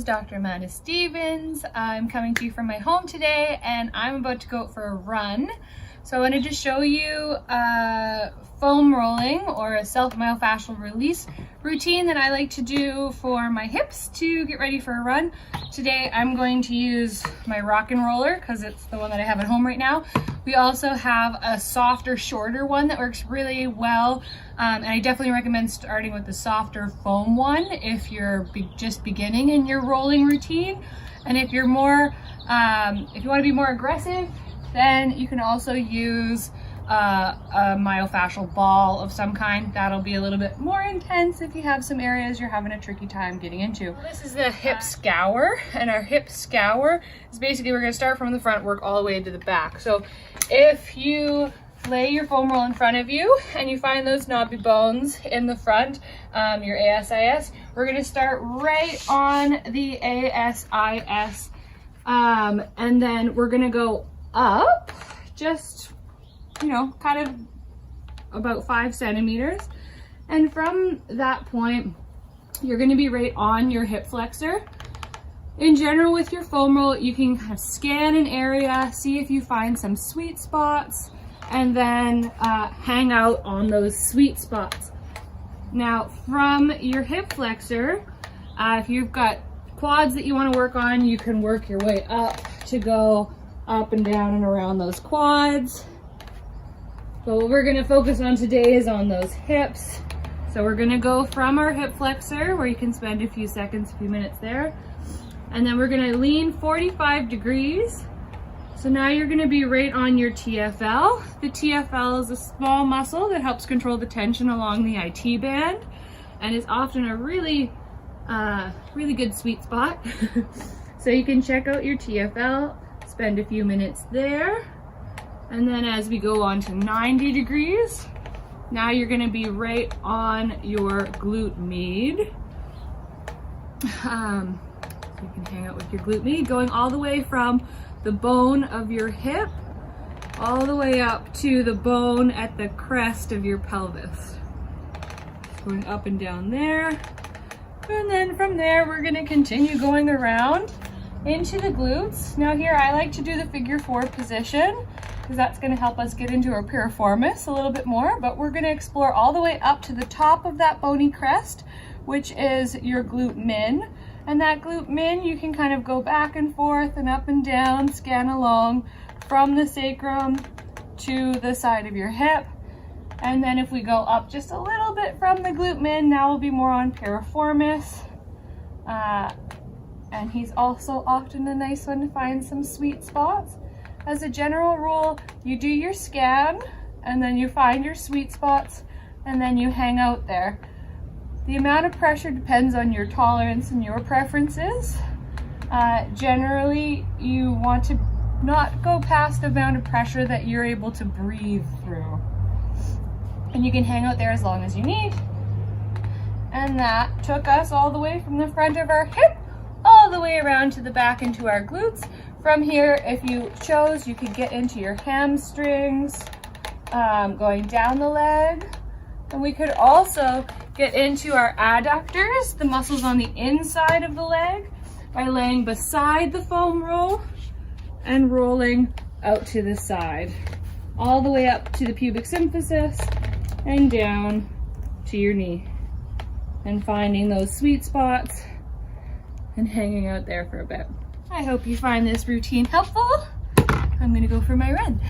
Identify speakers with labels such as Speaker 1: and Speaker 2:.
Speaker 1: Dr. Amanda Stevens. I'm coming to you from my home today and I'm about to go out for a run. So I wanted to show you a foam rolling or a self-myofascial release routine that I like to do for my hips to get ready for a run. Today I'm going to use my rock and roller because it's the one that I have at home right now. We also have a softer, shorter one that works really well. And I definitely recommend starting with the softer foam one if you're just beginning in your rolling routine. And if you're more, if you want to be more aggressive, then you can also use a myofascial ball of some kind. That'll be a little bit more intense if you have some areas you're having a tricky time getting into. This is the hip scour, and our hip scour is basically, we're going to start from the front, work all the way to the back. So if you lay your foam roll in front of you and you find those knobby bones in the front, your ASIS, we're going to start right on the ASIS, and then we're going to go up just, you know, kind of about 5 centimeters, and from that point you're going to be right on your hip flexor. In general, with your foam roll, you can kind of scan an area, see if you find some sweet spots, and then hang out on those sweet spots. Now, from your hip flexor, if you've got quads that you want to work on, you can work your way up to go up and down and around those quads. But what we're going to focus on today is on those hips. So we're going to go from our hip flexor, where you can spend a few seconds, a few minutes there, and then we're going to lean 45 degrees. So now you're going to be right on your TFL. The TFL is a small muscle that helps control the tension along the IT band and is often a really good sweet spot. So you can check out your TFL, spend a few minutes there, and then as we go on to 90 degrees, now you're going to be right on your glute med. So you can hang out with your glute med, going all the way from the bone of your hip all the way up to the bone at the crest of your pelvis. Going up and down there. And then from there, we're going to continue going around into the glutes. Now here, I like to do the figure 4 position because that's going to help us get into our piriformis a little bit more, but we're going to explore all the way up to the top of that bony crest, which is your glute min. And that glute min, you can kind of go back and forth and up and down, scan along from the sacrum to the side of your hip. And then if we go up just a little bit from the glute min, now we'll be more on piriformis. And he's also often a nice one to find some sweet spots. As a general rule, you do your scan and then you find your sweet spots and then you hang out there. The amount of pressure depends on your tolerance and your preferences. Generally, you want to not go past the amount of pressure that you're able to breathe through. And you can hang out there as long as you need. And that took us all the way from the front of our hip, all the way around to the back into our glutes. From here, if you chose, you could get into your hamstrings, going down the leg. And we could also get into our adductors, the muscles on the inside of the leg, by laying beside the foam roll and rolling out to the side, all the way up to the pubic symphysis and down to your knee, and finding those sweet spots and hanging out there for a bit. I hope you find this routine helpful. I'm gonna go for my run.